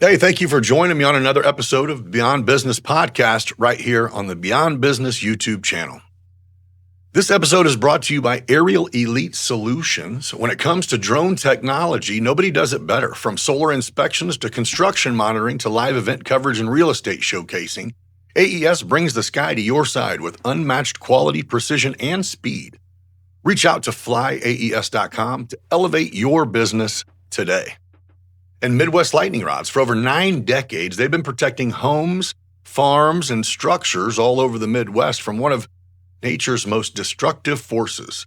Hey, thank you for joining me on another episode of Beyond Business Podcast right here on the Beyond Business YouTube channel. This episode is brought to you by Aerial Elite Solutions. When it comes to drone technology, nobody does it better. From solar inspections to construction monitoring to live event coverage and real estate showcasing, AES brings the sky to your side with unmatched quality, precision, and speed. Reach out to flyaes.com to elevate your business today. And Midwest Lightning Rods, for over 9 decades, they've been protecting homes, farms, and structures all over the Midwest from one of nature's most destructive forces.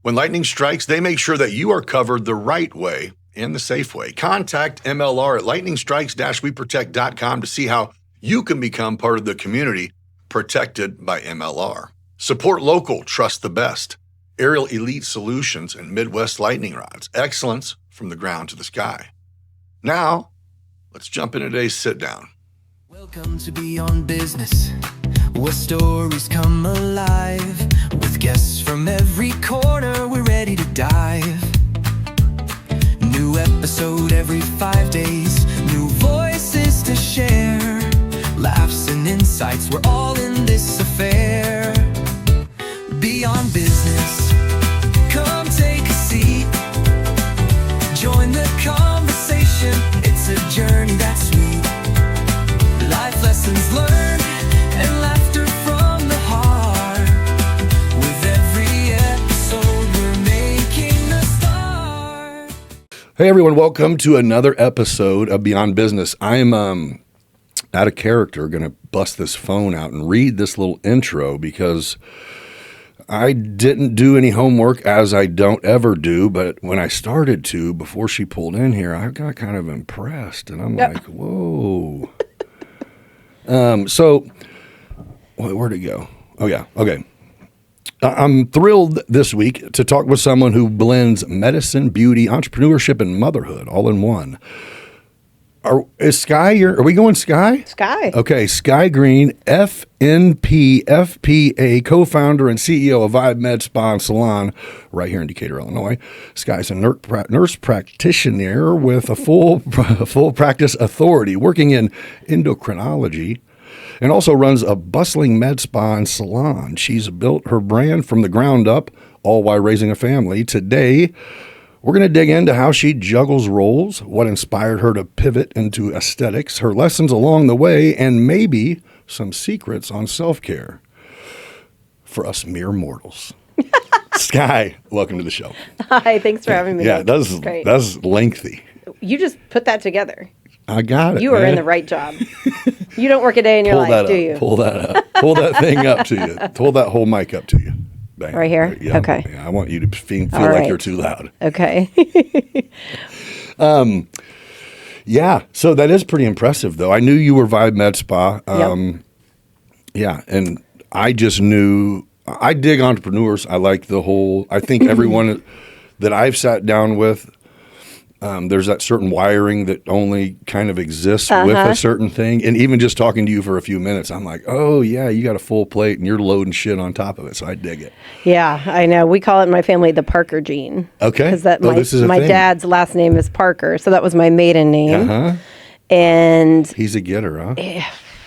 When lightning strikes, they make sure that you are covered the right way and the safe way. Contact MLR at lightningstrikes-weprotect.com to see how you can become part of the community protected by MLR. Support local, trust the best. Aerial Elite Solutions and Midwest Lightning Rods. Excellence from the ground to the sky. Now, let's jump into today's sit down. Welcome to Beyond Business, where stories come alive. With guests from every corner, we're ready to dive. New episode every 5 days, new voices to share. Laughs and insights, we're all in this affair. Beyond Business, come take a seat. Join the conversation, it's a journey that's sweet. Life lessons learned and laughter from the heart. With every episode, we're making a start. Hey everyone, welcome to another episode of Beyond Business. I'm out of character, going to bust this phone out and read this little intro because I didn't do any homework, as I don't ever do, but when I started to, before she pulled in here, I got kind of impressed, and I'm like, whoa. So, where'd it go? Oh, yeah, okay. I'm thrilled this week to talk with someone who blends medicine, beauty, entrepreneurship, and motherhood all in one. Are we going Sky? Sky. Okay, Sky Green, FNP-FPA, co-founder and CEO of Vybe Med Spa and Salon right here in Decatur, Illinois. Sky's a nurse practitioner with a full practice authority, working in endocrinology, and also runs a bustling med spa and salon. She's built her brand from the ground up, all while raising a family. Today, we're going to dig into how she juggles roles, what inspired her to pivot into aesthetics, her lessons along the way, and maybe some secrets on self-care for us mere mortals. Sky, welcome to the show. Hi, thanks for having me. Yeah, that's lengthy. You just put that together. I got it. You are in the right job. You don't work a day in your life, do you? Pull that up. Pull that thing up to you. Pull that whole mic up to you. Bang. Right here? Yeah, okay. Yeah, I want you to feel All like right. you're too loud. Okay. Yeah, so that is pretty impressive, though. I knew you were Vybe Med Spa. Yep. Yeah, and I just knew, I dig entrepreneurs. I like I think everyone that I've sat down with, there's that certain wiring that only kind of exists with a certain thing. And even just talking to you for a few minutes, I'm like, oh, yeah, you got a full plate and you're loading shit on top of it. So I dig it. Yeah, I know. We call it in my family the Parker gene. Okay. Because my dad's last name is Parker. So that was my maiden name. Uh-huh. And He's a getter, huh?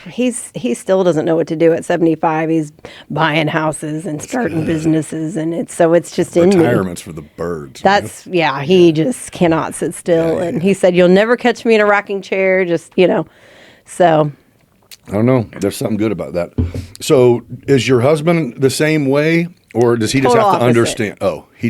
he still doesn't know what to do at 75. He's buying houses and starting businesses, and it's just in me. Retirements for the birds. He just cannot sit still. And he said, "You'll never catch me in a rocking chair." So. I don't know. There's something good about that. So is your husband the same way, or does he just have to understand? Oh, he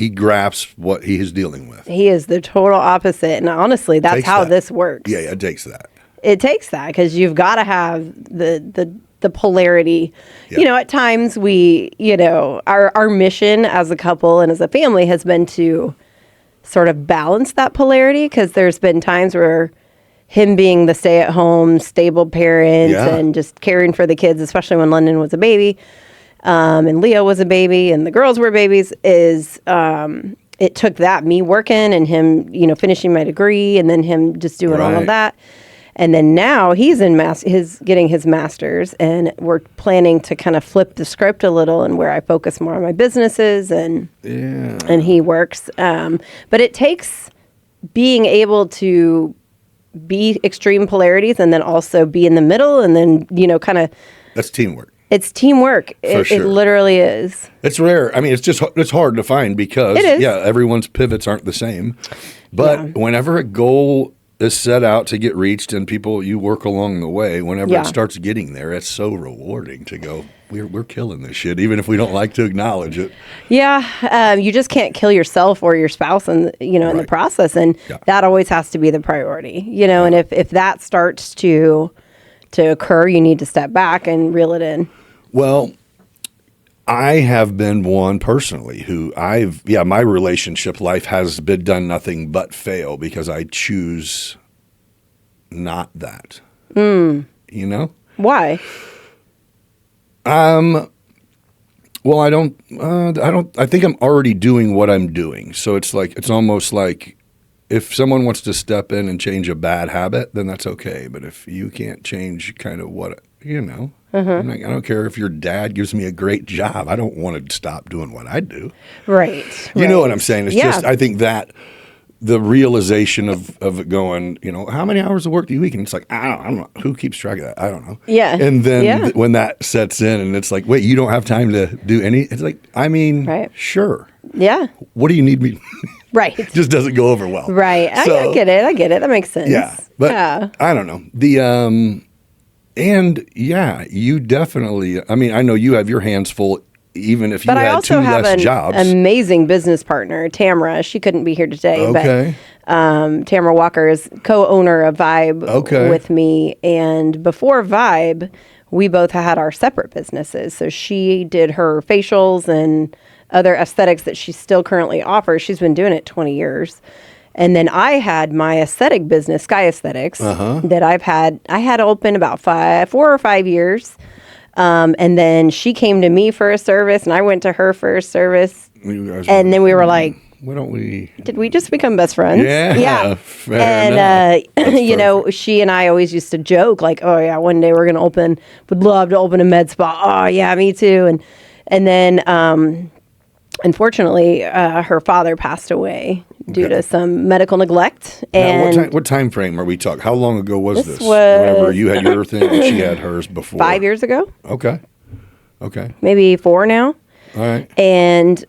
grasps what he is dealing with. He is the total opposite. And honestly, that's how this works. Yeah, it takes that. It takes that because you've got to have the polarity. Yep. At times our mission as a couple and as a family has been to sort of balance that polarity, because there's been times where him being the stay-at-home, stable parent and just caring for the kids, especially when London was a baby, and Leo was a baby, and the girls were babies, it took that, me working and him, finishing my degree, and then him just doing all of that. And then now he's getting his master's, and we're planning to kind of flip the script a little, and where I focus more on my businesses and he works. But it takes being able to be extreme polarities and then also be in the middle and then, kind of. That's teamwork. It's teamwork. It literally is. It's rare. I mean, it's hard to find because, everyone's pivots aren't the same. But whenever a goal is set out to get reached and you work along the way, whenever it starts getting there, it's so rewarding to go, we're killing this shit, even if we don't like to acknowledge it. Yeah. You just can't kill yourself or your spouse in the process. And that always has to be the priority, and if that starts to occur, you need to step back and reel it in. Well, I have been one personally who my relationship life has been done nothing but fail because I choose not that. Why? Well, I think I'm already doing what I'm doing. So it's almost like if someone wants to step in and change a bad habit, then that's okay. But if you can't change kind of what, I don't care if your dad gives me a great job. I don't want to stop doing what I do. Right. You know what I'm saying? It's just, I think that the realization of it going, how many hours of work do you week? And it's like, I don't know. Who keeps track of that? I don't know. Yeah. And then when that sets in and it's like, wait, you don't have time to do any, it's like, sure. Yeah. What do you need me? Right. It just doesn't go over well. Right. So, I get it. That makes sense. Yeah. But I don't know. You definitely, I know you have your hands full, even if you had two less jobs. But I also have an amazing business partner, Tamara. She couldn't be here today. Okay. But Tamara Walker is co-owner of Vybe with me. And before Vybe, we both had our separate businesses. So she did her facials and other aesthetics that she still currently offers. She's been doing it 20 years. And then I had my aesthetic business, Sky Aesthetics, that I had open about 4 or 5 years. And then she came to me for a service and I went to her for a service. And then we were like, why don't we? Did we just become best friends? Yeah. Fair and, she and I always used to joke like, oh yeah, one day we're going to would love to open a med spa. Oh yeah, me too. And then, unfortunately, her father passed away due to some medical neglect. And now, what time frame are we talking? How long ago was this? Whenever you had your thing and she had hers before? 5 years ago. Okay. Maybe 4 now. All right. And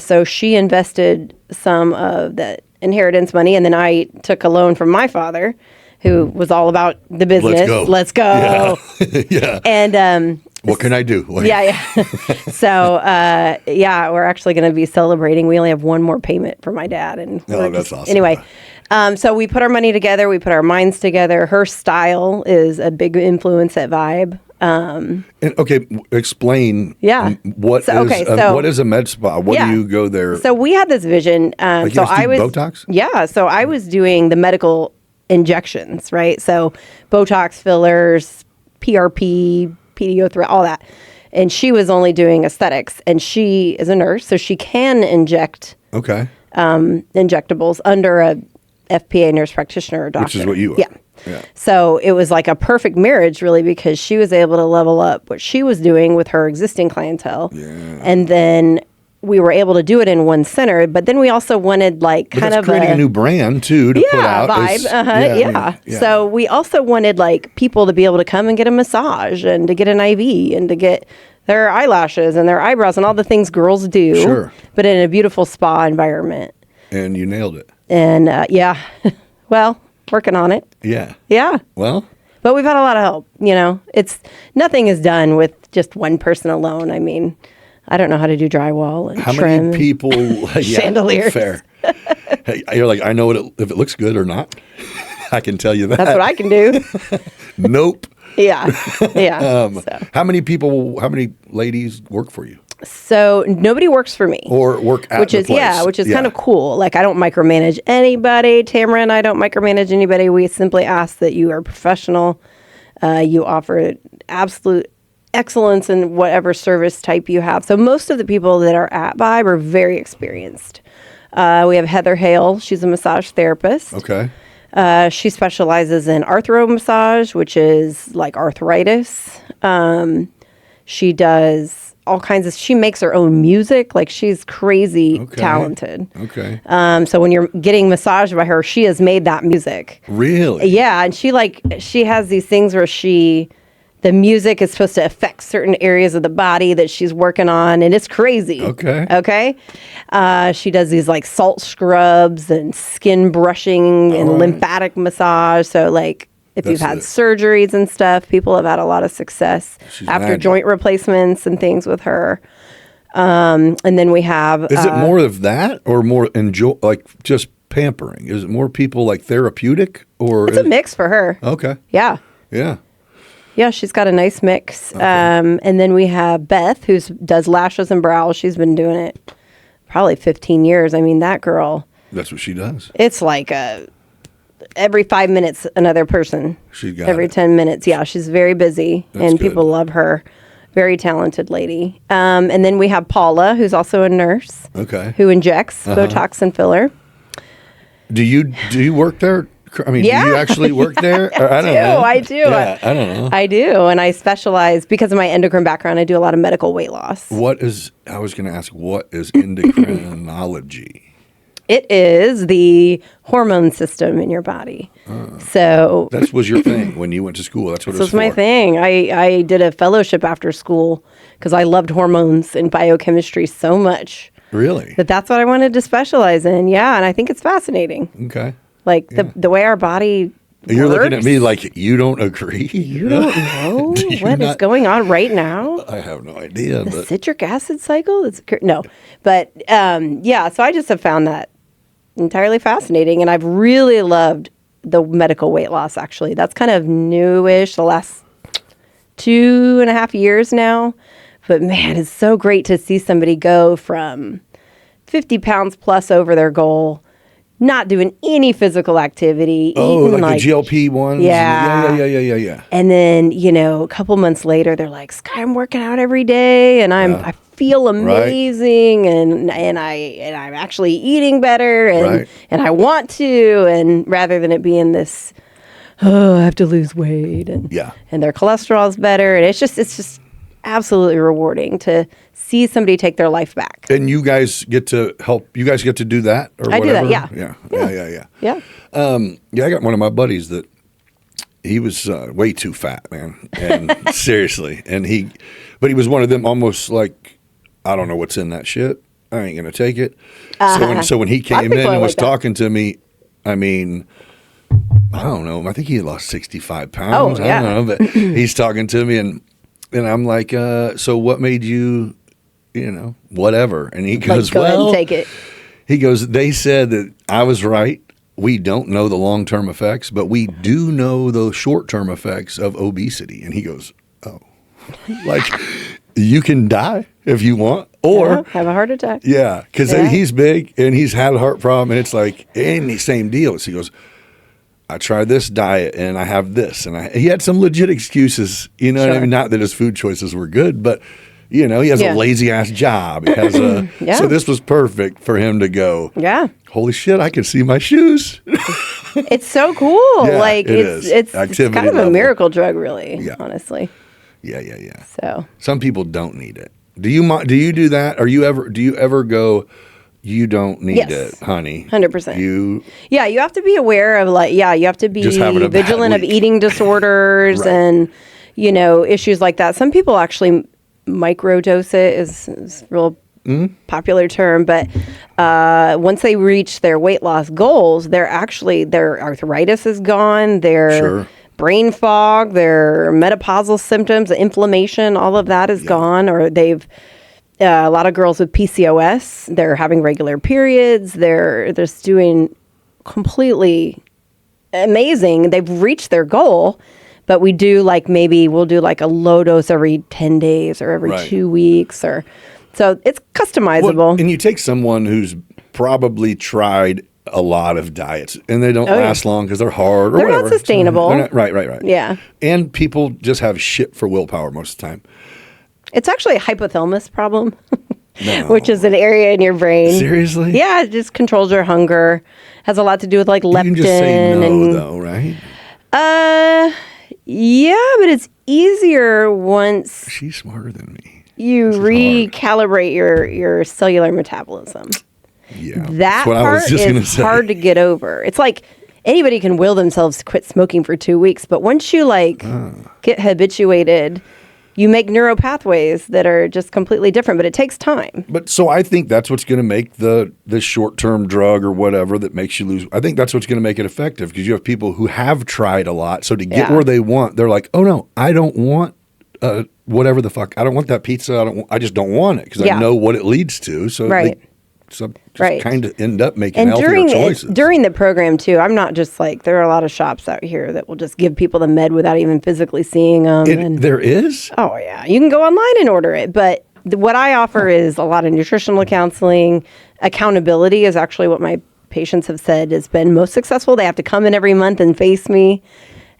so she invested some of the inheritance money, and then I took a loan from my father, who was all about the business. Let's go. Yeah. And what can I do? Yeah. So, we're actually going to be celebrating. We only have one more payment for my dad. And that's awesome. Anyway, so we put our money together. We put our minds together. Her style is a big influence at Vybe. Explain. Yeah. What is a med spa? What do you go there? So we had this vision. So I was Botox. Yeah. So I was doing the medical injections, right? So Botox fillers, PRP, PDO3, all that. And she was only doing aesthetics, and she is a nurse, so she can inject injectables under a FPA, nurse practitioner, or doctor. Which is what you are. Yeah. So it was like a perfect marriage, really, because she was able to level up what she was doing with her existing clientele. Yeah. And then we were able to do it in one center, but then we also wanted creating a new brand too to put out. Vybe. So we also wanted people to be able to come and get a massage and to get an IV and to get their eyelashes and their eyebrows and all the things girls do, but in a beautiful spa environment. And you nailed it. And well, working on it. Yeah. Yeah. Well. But we've had a lot of help. Nothing is done with just one person alone. I mean, I don't know how to do drywall and how trim many people chandeliers. Fair. Hey, you're like, I know if it looks good or not. I can tell you that. That's what I can do. Nope. Yeah. How many ladies work for you? So nobody works for me. Or work at the place. Which is kind of cool. I don't micromanage anybody. Tamara and I don't micromanage anybody. We simply ask that you are professional. You offer absolute excellence in whatever service type you have. So most of the people that are at Vybe are very experienced. We have Heather Hale. She's a massage therapist. Okay. She specializes in arthro massage, which is like arthritis. She does all kinds of, she makes her own music. Like she's crazy talented. Okay. So when you're getting massaged by her, she has made that music. Really? Yeah. And she has these things where the music is supposed to affect certain areas of the body that she's working on. And it's crazy. Okay. She does these like salt scrubs and skin brushing and lymphatic massage. So like, if you've had surgeries and stuff, people have had a lot of success after joint replacements and things with her. And then we have... Is it more of that or more like just pampering? Is it more people like therapeutic or... It's a mix for her. Okay. Yeah. Yeah. Yeah, she's got a nice mix. Okay. And then we have Beth, who does lashes and brows. She's been doing it probably 15 years. I mean, that girl... That's what she does. It's like every 5 minutes, another person. She got every 10 minutes. Yeah, she's very busy, and people love her. Very talented lady. And then we have Paula, who's also a nurse. Okay. Who injects Botox and filler. Do you work there? I mean, do you actually work there? I don't know. I do. Yeah, I don't know. I do, and I specialize because of my endocrine background. I do a lot of medical weight loss. I was going to ask, what is endocrinology? It is the hormone system in your body. So that was your thing when you went to school. That's what it was for. This was my thing. I did a fellowship after school because I loved hormones and biochemistry so much. Really? That's what I wanted to specialize in. Yeah, and I think it's fascinating. Okay. Like the way our body You're works. looking at me like you don't agree. You don't know what is going on right now? I have no idea. The citric acid cycle? But yeah, so I just have found that entirely fascinating, and I've really loved the medical weight loss, actually. That's kind of newish, the last 2.5 years now. But man, it's so great to see somebody go from 50 pounds plus over their goal, not doing any physical activity. Eating like the GLP ones? Yeah. And then, a couple months later, they're like, Sky, I'm working out every day, and I feel amazing, and I'm actually eating better, and I want to, and rather than it being this, I have to lose weight, and their cholesterol's better, and it's just absolutely rewarding to see somebody take their life back. And you guys get to help. You guys get to do that, or I whatever? do that. Yeah. I got one of my buddies that he was way too fat, man, and seriously, but he was one of them almost like, I don't know what's in that shit. I ain't gonna take it. So when he came in and was talking to me, I mean, I don't know. I think he had lost 65 pounds. I don't know, but he's talking to me, and I'm like, so what made you, whatever? And he goes, go ahead and take it. He goes, they said that I was right. We don't know the long-term effects, but we do know the short-term effects of obesity. And he goes, oh, like you can die if you want, or have a heart attack. Yeah, because he's big and he's had a heart problem, and it's like any same deal. So he goes, I tried this diet and I have this, and he had some legit excuses, what I mean? Not that his food choices were good, but he has a lazy ass job. He has so this was perfect for him to go. Yeah. Holy shit! I can see my shoes. It's so cool. Yeah, like it's kind of a miracle drug, really. Yeah. Honestly. Yeah. So some people don't need it. Do you do that? Do you ever go? You don't need it, honey. 100%. You have to be aware of you have to be vigilant of eating disorders and, issues like that. Some people actually microdose it is a real popular term, but once they reach their weight loss goals, their arthritis is gone, their brain fog, their menopausal symptoms, inflammation, all of that is gone, or they've a lot of girls with PCOS, they're having regular periods. They're just doing completely amazing. They've reached their goal, but we'll do like a low dose every 10 days or every 2 weeks, so it's customizable. Well, and you take someone who's probably tried a lot of diets and they don't last long because they're hard or they're whatever. Not sustainable. They're not, right. Yeah. And people just have shit for willpower most of the time. It's actually a hypothalamus problem, which is an area in your brain. Seriously? Yeah, it just controls your hunger. Has a lot to do with like leptin. You can just say no, though, right? Yeah, but it's easier once. She's smarter than me. you hard. recalibrate your cellular metabolism. Yeah. That that's what I part was just gonna is say. hard to get over. It's like anybody can will themselves to quit smoking for 2 weeks, but once you get habituated, you make neural pathways that are just completely different, but it takes time. But so I think that's what's going to make the short-term drug or whatever that makes you lose. I think that's what's going to make it effective because you have people who have tried a lot. So to get where they want, they're like, oh no, I don't want whatever the fuck. I don't want that pizza. I just don't want it because I know what it leads to. So they kind of end up making healthier choices. During the program too, I'm not just like, there are a lot of shops out here that will just give people the med without even physically seeing them. There is? Oh yeah. You can go online and order it. But what I offer is a lot of nutritional counseling. Accountability is actually what my patients have said has been most successful. They have to come in every month and face me.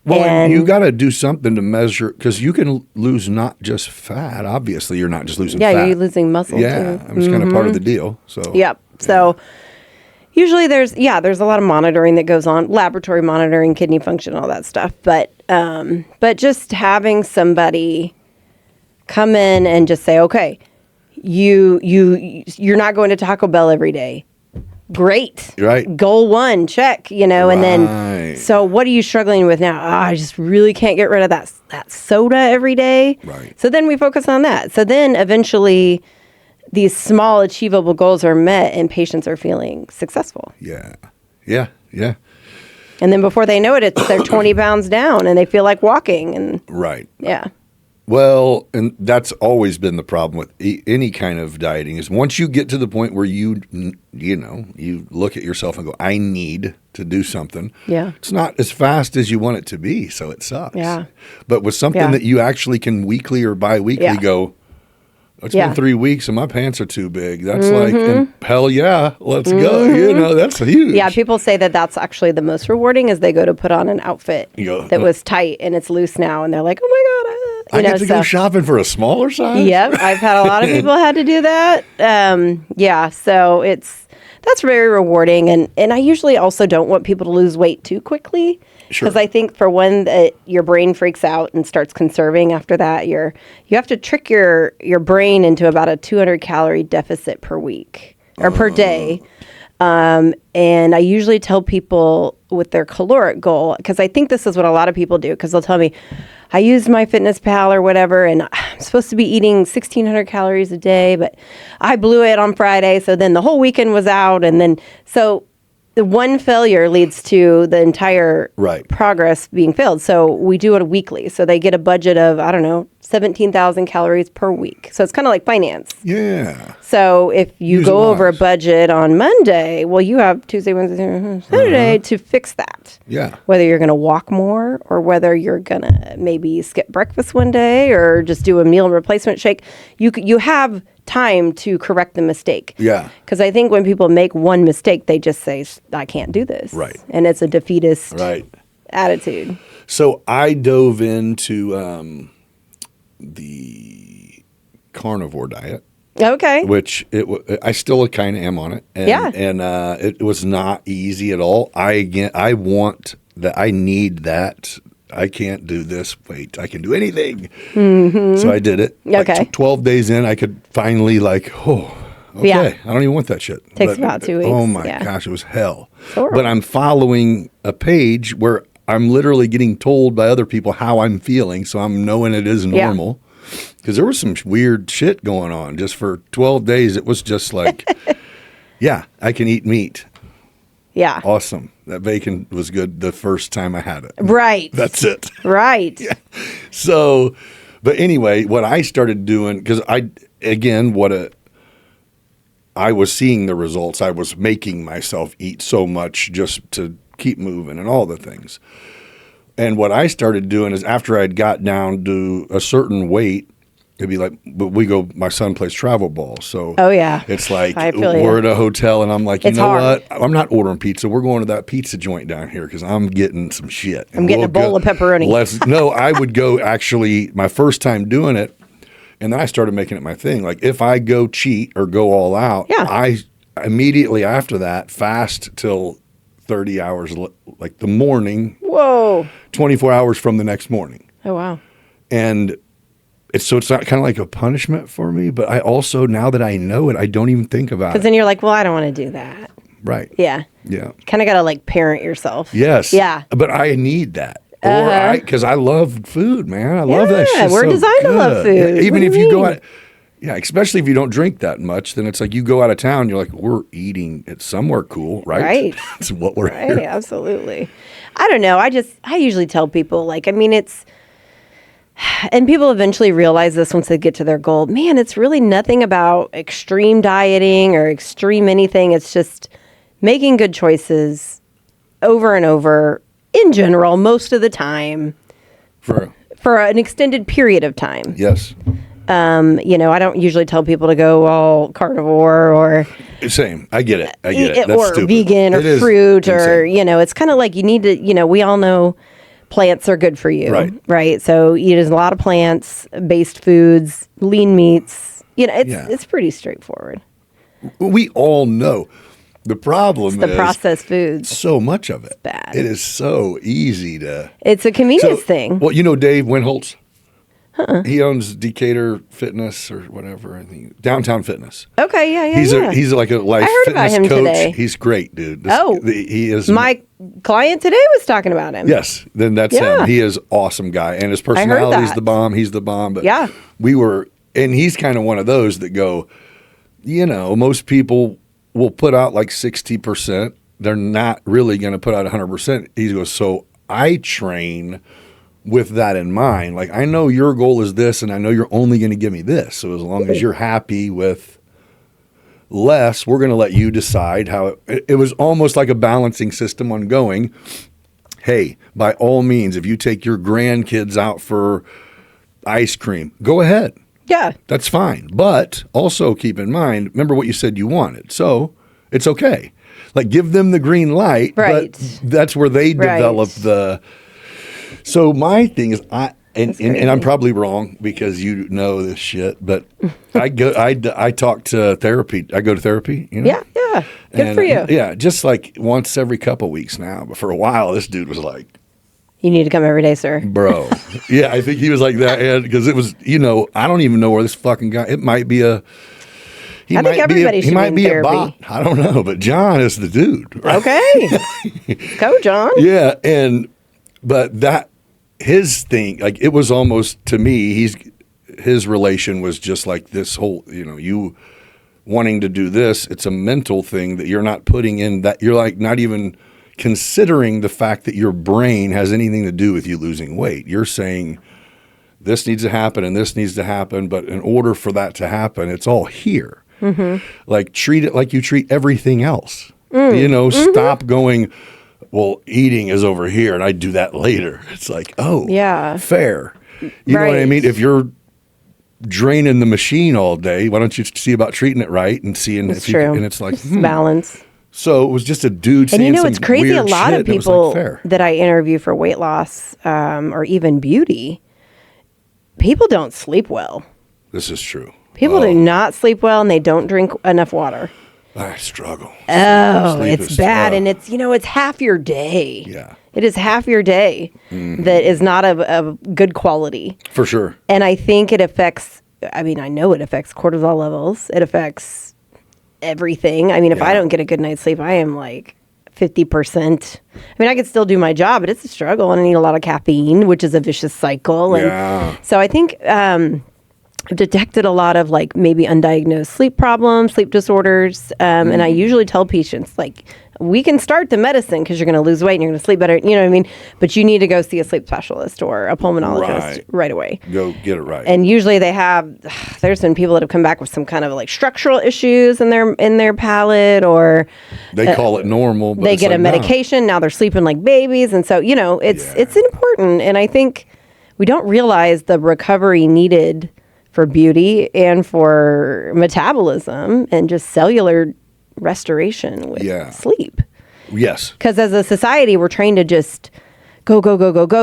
Well, and you got to do something to measure because you can lose not just fat. Obviously, you're not just losing fat. Yeah, you're losing muscle too. Yeah, it's kind of part of the deal. So. Yep. So usually there's a lot of monitoring that goes on, laboratory monitoring, kidney function, all that stuff. But just having somebody come in and just say, okay, you're not going to Taco Bell every day. Great. Right. Goal 1, check, and then, so what are you struggling with now? I just really can't get rid of that soda every day. Right. So then we focus on that. So then eventually these small achievable goals are met and patients are feeling successful. Yeah. Yeah. Yeah. And then before they know it, they're 20 pounds down and they feel like walking. And right. Yeah. Well, and that's always been the problem with any kind of dieting is once you get to the point where you look at yourself and go, I need to do something. Yeah. It's not as fast as you want it to be, so it sucks. Yeah. But with something that you actually can weekly or bi-weekly go, it's been 3 weeks and my pants are too big. That's like, and hell yeah, let's go. That's huge. Yeah, people say that that's actually the most rewarding is they go to put on an outfit that was tight and it's loose now. And they're like, oh my God. I get to go shopping for a smaller size? Yep, I've had a lot of people had to do that. So that's very rewarding. And I usually also don't want people to lose weight too quickly. Because I think for one, that your brain freaks out and starts conserving after that. You have to trick your brain into about a 200 calorie deficit per week or per day. And I usually tell people with their caloric goal, because I think this is what a lot of people do, because they'll tell me, I used MyFitnessPal or whatever, and I'm supposed to be eating 1,600 calories a day, but I blew it on Friday, so then the whole weekend was out, and then, so the one failure leads to the entire progress being failed. So we do it weekly. So they get a budget of, 17,000 calories per week. So it's kind of like finance. Yeah. So if you go over a budget on Monday, well, you have Tuesday, Wednesday, Saturday to fix that. Yeah. Whether you're going to walk more or whether you're going to maybe skip breakfast one day or just do a meal replacement shake, you have time to correct the mistake. Yeah. Because I think when people make one mistake, they just say, I can't do this. Right. And it's a defeatist attitude. So I dove into the carnivore diet. Okay. Which I still kind of am on it. And, and it was not easy at all. I want that. I need that. I can't do this. Wait, I can do anything. Mm-hmm. So I did it. Okay. Like 12 days in, I could finally okay. I don't even want that shit. Takes about 2 weeks. Oh my gosh, it was hell. Sure. But I'm following a page where I'm literally getting told by other people how I'm feeling, so I'm knowing it is normal. Because there was some weird shit going on. Just for 12 days, it was just like, I can eat meat. Yeah. Awesome. That bacon was good the first time I had it. Right. That's it. Right. Yeah. So, but anyway, what I started doing, because I was seeing the results. I was making myself eat so much just to keep moving and all the things. And what I started doing is after I'd got down to a certain weight, it'd be like, but my son plays travel ball. So it's like we're at a hotel and I'm like, you know what? I'm not ordering pizza. We're going to that pizza joint down here because I'm getting some shit. I'm getting a bowl of pepperoni. I would go actually my first time doing it. And then I started making it my thing. Like if I go cheat or go all out, I immediately after that fast till 30 hours, like the morning. Whoa. 24 hours from the next morning. Oh, wow. And it's not kind of like a punishment for me, but I also, now that I know it, I don't even think about Because it. then you're like, well, I don't want to do that. Right. Yeah. Yeah. Kind of got to like parent yourself. Yes. Yeah. But I need that. Or because I love food, man. I love that shit. We're so designed to love good. food. Yeah, even What if do you go mean? out, especially if you don't drink that much, then it's like you go out of town, you're like, we're eating at somewhere cool, right? Right. That's what we're Right, here. absolutely. I don't know. I usually tell people, like, I mean, and people eventually realize this once they get to their goal. Man, it's really nothing about extreme dieting or extreme anything. It's just making good choices over and over in general, most of the time, for an extended period of time. Yes. I don't usually tell people to go all carnivore or Same. I get it. That's or stupid. vegan or It is fruit insane. or, it's kind of like you need to, we all know plants are good for you. Right. Right. So there's a lot of plants-based foods, lean meats. It's pretty straightforward. We all know. The problem The is processed foods. so much of it. It's bad. It is so easy to. It's a convenience thing. Well, Dave Winholtz? He owns Decatur Fitness or whatever. I think Downtown Fitness. Okay. Yeah. He's like a life I heard about fitness him coach. today. He's great, dude. He is My client today was talking about him. Yes, then that's Yeah. him. He is awesome guy, and his personality is that. the bomb. He's the bomb. But Yeah. and he's kind of one of those that go, most people will put out like 60%. They're not really going to put out 100%. He goes, so I train with that in mind. Like, I know your goal is this, and I know you're only going to give me this. So as long as you're happy with less, we're going to let you decide how it was almost like a balancing system on going, hey, by all means, if you take your grandkids out for ice cream, go ahead. Yeah. That's fine. But also keep in mind, remember what you said you wanted. So it's okay. Like, give them the green light. Right. But that's where they develop So my thing is, and I'm probably wrong because you know this shit, but I talk to therapy. I go to therapy, Yeah. Good for you. Yeah, just like once every couple weeks now. But for a while, this dude was like, You need to come every day, sir. bro. Yeah, I think he was like that. And because it was, I don't even know where this fucking guy, it might be a, he I think might everybody should be be in a bot. therapy. I don't know, but John is the dude. Right? Okay. Go, John. Yeah. But his thing, like, it was almost, to me, his relation was just like this whole, you wanting to do this, it's a mental thing that you're not putting in, that you're like not even considering the fact that your brain has anything to do with you losing weight. You're saying this needs to happen and this needs to happen, but in order for that to happen, it's all here. Mm-hmm. Like, treat it like you treat everything else. Stop going, well, eating is over here and I do that later. It's like, oh, yeah, fair. You know what I mean? If you're draining the machine all day, why don't you see about treating it right and seeing it's true. And it's like, balance. So it was just a dude saying And it's crazy. A lot of people fair. that I interview for weight loss or even beauty, people don't sleep well. This is true. People do not sleep well and they don't drink enough water. I struggle. Oh, Sleep it's is bad. tough. And it's half your day. Yeah. It is half your day that is not of good quality. For sure. And I think it affects, I know it affects cortisol levels. It affects everything. If I don't get a good night's sleep, I am like 50%. I could still do my job, but it's a struggle. And I need a lot of caffeine, which is a vicious cycle. And so I think I've detected a lot of like maybe undiagnosed sleep problems, sleep disorders. And I usually tell patients, like, we can start the medicine because you're going to lose weight and you're going to sleep better. You know what I mean? But you need to go see a sleep specialist or a pulmonologist right away. Go get it right. And usually there's been people that have come back with some kind of like structural issues in their palate, or they call it normal. But they get a medication. Now they're sleeping like babies. And so, it's important. And I think we don't realize the recovery needed for beauty and for metabolism and just cellular restoration with sleep. Yes. Because as a society, we're trained to just go,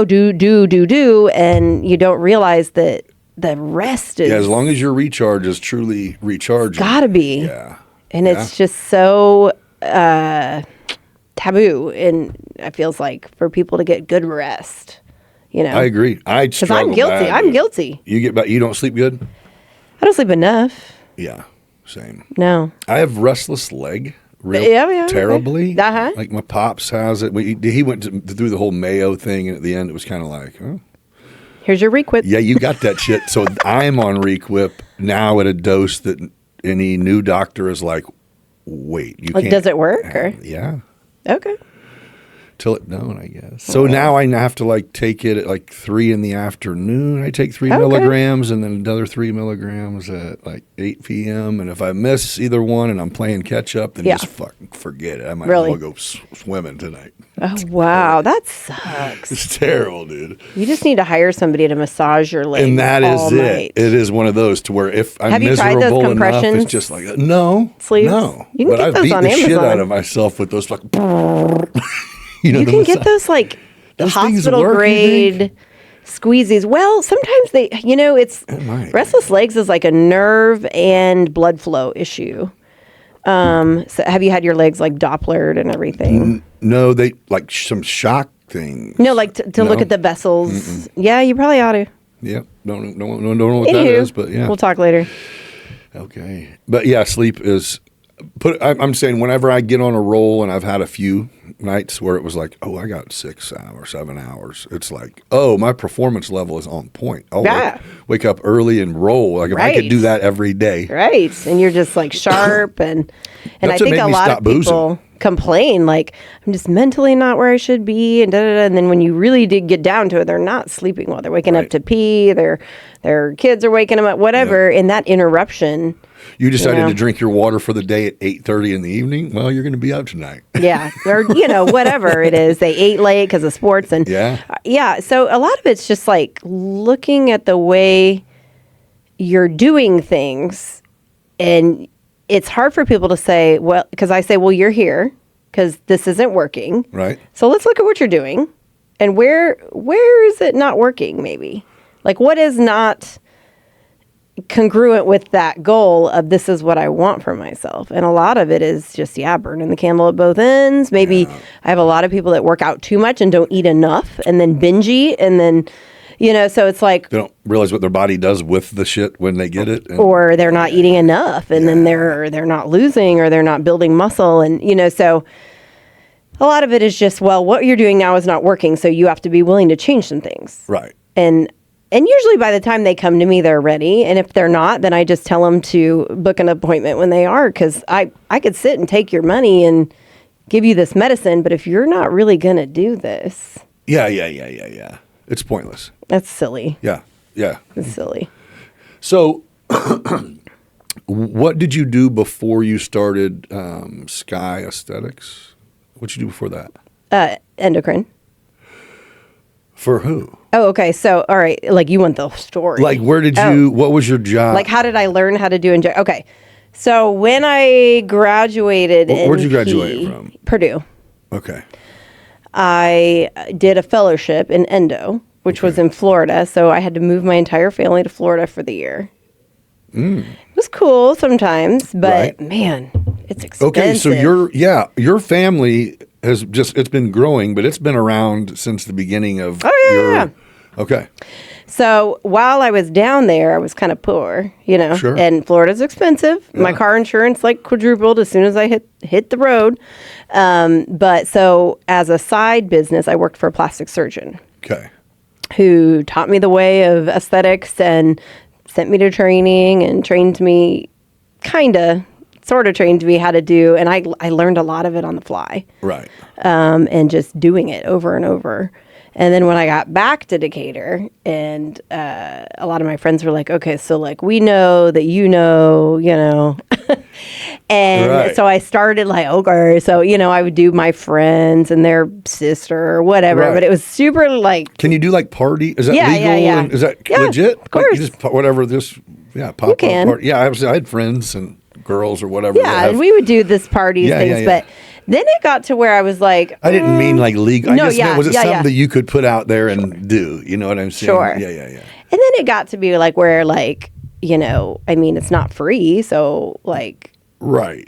do, and you don't realize that the rest is... Yeah, as long as your recharge is truly recharging. Gotta be. Yeah. And it's just so taboo, and it feels like, for people to get good rest. I agree. I because I'm guilty. I'm guilty. You don't sleep good? I don't sleep enough. Yeah, same. No. I have restless leg. Terribly. Uh-huh. Like my pops has it. He went through the whole Mayo thing, and at the end, it was kind of like, oh. Here's your Requip. Yeah, you got that shit. So I'm on Requip now at a dose that any new doctor is like, wait, you can't. Does it work? Yeah. Okay. Till it don't, I guess. So now I have to like take it at like 3 in the afternoon. I take 3 milligrams and then another 3 milligrams at like 8 p.m. And if I miss either one and I'm playing catch up, then just fucking forget it. I might as well go swimming tonight. Oh, wow. That sucks. It's terrible, dude. You just need to hire somebody to massage your legs. And that is it. Night. It is one of those to where if I'm miserable enough, it's just like, sleeves? No. You can but get those on I've beaten the shit Amazon. out of myself with those fucking... You can get those like hospital grade squeezies. Well, sometimes they, it's restless legs is like a nerve and blood flow issue. So have you had your legs like Dopplered and everything? No, they like some shock thing. No, like to look at the vessels. Mm-mm. Yeah, you probably ought to. Yeah, don't know what that is, but yeah, we'll talk later. Okay, but yeah, sleep is. I'm saying whenever I get on a roll and I've had a few nights where it was like, oh, I got 6 hours, 7 hours. It's like, oh, my performance level is on point. Oh, wake up early and roll. Like if I could do that every day. Right. And you're just like sharp. And I think a lot of people complain like, I'm just mentally not where I should be. And and then when you really did get down to it, they're not sleeping well. They're waking up to pee. Their kids are waking them up, whatever. And that interruption. You decided to drink your water for the day at 8:30 in the evening. Well, you're going to be out tonight. Yeah, or whatever it is. They ate late because of sports, and yeah. So a lot of it's just like looking at the way you're doing things, and it's hard for people to say, well, because I say, well, you're here because this isn't working, right? So let's look at what you're doing, and where is it not working? Maybe like what is not congruent with that goal of this is what I want for myself. And a lot of it is just, burning the candle at both ends. Maybe I have a lot of people that work out too much and don't eat enough and then binge eat. And then, so it's like. They don't realize what their body does with the shit when they get it. Or they're not eating enough and then they're not losing or they're not building muscle. And, so a lot of it is just, well, what you're doing now is not working. So you have to be willing to change some things. Right. And usually by the time they come to me, they're ready. And if they're not, then I just tell them to book an appointment when they are. Because I could sit and take your money and give you this medicine. But if you're not really going to do this. Yeah. It's pointless. That's silly. Yeah. It's silly. So what did you do before you started Sky Aesthetics? What'd you do before that? Endocrine. For who? Oh, okay. So, all right. Like, you want the story. Like, where did you, what was your job? Like, how did I learn how to do inject? Okay. So, when I graduated where'd you graduate from? Purdue. Okay. I did a fellowship in endo, which was in Florida. So, I had to move my entire family to Florida for the year. It was cool sometimes, but man, it's expensive. Okay. So, your family it's been growing, but it's been around since the beginning of Okay. So while I was down there, I was kind of poor, Sure. And Florida's expensive. Yeah. My car insurance like quadrupled as soon as I hit the road. But so as a side business, I worked for a plastic surgeon. Okay. Who taught me the way of aesthetics and sent me to training and trained me sort of trained me how to do, and I learned a lot of it on the fly. Right. And just doing it over and over. And then when I got back to Decatur, and a lot of my friends were like, okay, so like we know that and so I started like, okay, so, I would do my friends and their sister or whatever, but it was super like. Can you do like party? Is that legal? Yeah. And is that legit? Of course. Like you just whatever this, pop up party. Yeah, I had friends and girls or whatever. Yeah, and we would do this party things, but then it got to where I was like, I didn't mean like legal. I just meant, was it something that you could put out there and do? You know what I'm saying? Sure. Yeah. And then it got to be like where like, I mean, it's not free, so like, right.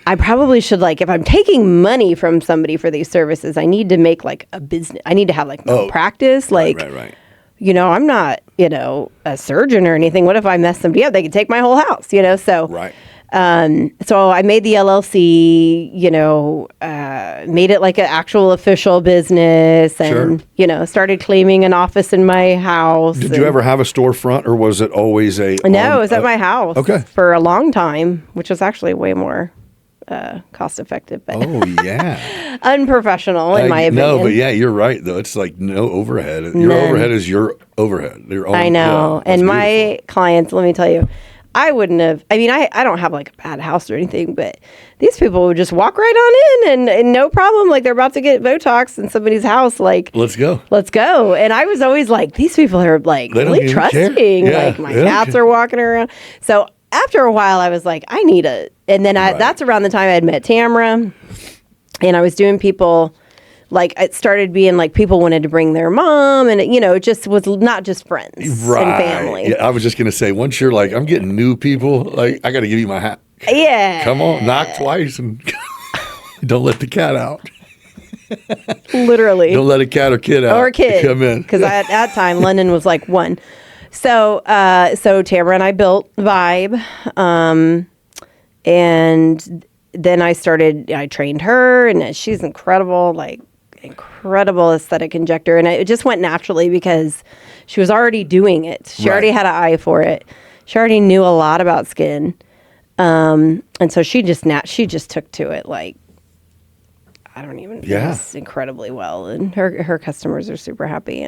I probably should, like, if I'm taking money from somebody for these services, I need to make like a business. I need to have like my practice. Like, right. I'm not, a surgeon or anything. What if I mess somebody up? They could take my whole house, so. Right. So I made the LLC, made it like an actual official business and, started claiming an office in my house. Did you ever have a storefront or was it always No, it was at my house for a long time, which was actually way more cost effective. But yeah. unprofessional in my opinion. No, but yeah, you're right though. It's like no overhead. Your overhead is your overhead. Your own, I know. Yeah, and my clients, let me tell you, I wouldn't have, I don't have like a bad house or anything, but these people would just walk right on in and no problem. Like they're about to get Botox in somebody's house. Like, let's go. And I was always like, these people are like really trusting. Yeah, like my cats are walking around. So after a while I was like, I need and then that's around the time I had met Tamara and I was doing people. Like it started being like people wanted to bring their mom and it just was not just friends and family. Yeah, I was just going to say, once you're like, I'm getting new people, like I got to give you my hat. Yeah. Come on, knock twice and don't let the cat out. Literally. Don't let a cat or kid out. Or a kid. Come in. Because at that time, London was like one. So Tamara and I built Vybe. And then I trained her and she's incredible, like incredible aesthetic injector. And it just went naturally because she was already doing it. She already had an eye for it. She already knew a lot about skin. And so she just took to it like, I don't even know, incredibly well. And her customers are super happy.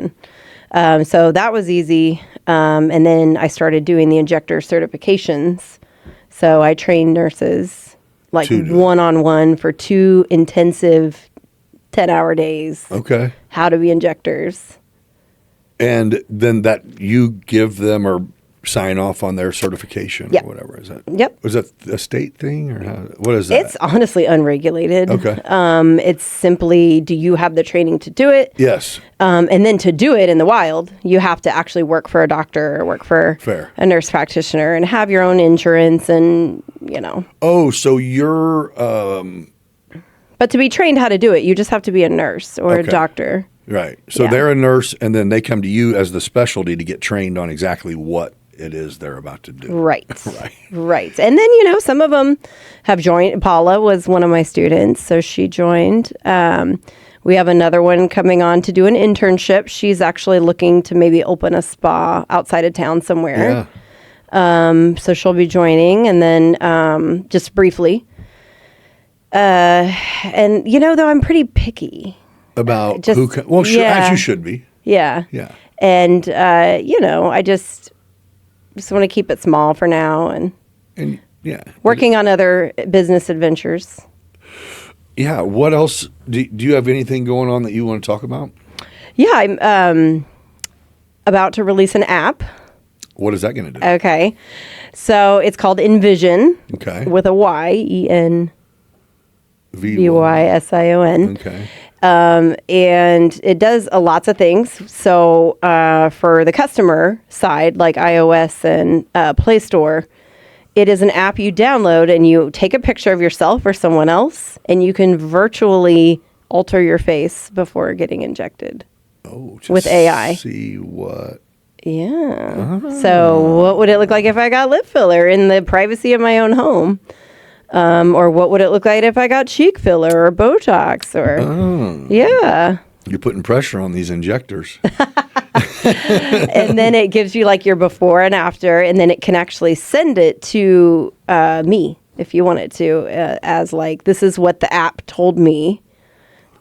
And so that was easy. And then I started doing the injector certifications. So I trained nurses like one-on-one for 2 intensive 10-hour days. Okay. How to be injectors. And then that you give them or sign off on their certification or whatever. Is that? Yep. Was that a state thing or what is that? It's honestly unregulated. Okay. It's simply, do you have the training to do it? Yes. And then to do it in the wild, you have to actually work for a doctor or work for a nurse practitioner and have your own insurance and, Oh, so you're... But to be trained how to do it, you just have to be a nurse or a doctor. Right. So they're a nurse and then they come to you as the specialty to get trained on exactly what it is they're about to do. Right. Right. And then, some of them have joined. Paula was one of my students, so she joined. We have another one coming on to do an internship. She's actually looking to maybe open a spa outside of town somewhere. Yeah. So she'll be joining. And then just briefly. And, though I'm pretty picky. About who can, well, sure, as you should be. Yeah. Yeah. And, I just want to keep it small for now and working on other business adventures. Yeah. What else? Do you have anything going on that you want to talk about? Yeah. I'm about to release an app. What is that going to do? Okay. So it's called Envision. Okay. With a Y, ENVYSION. Okay. And it does lots of things. So for the customer side, like iOS and Play Store, it is an app you download and you take a picture of yourself or someone else and you can virtually alter your face before getting injected. Oh, just with AI. See what? Yeah. So what would it look like if I got lip filler in the privacy of my own home? Or what would it look like if I got cheek filler or Botox or, yeah. You're putting pressure on these injectors. And then it gives you like your before and after, and then it can actually send it to me if you want it to, as like, this is what the app told me.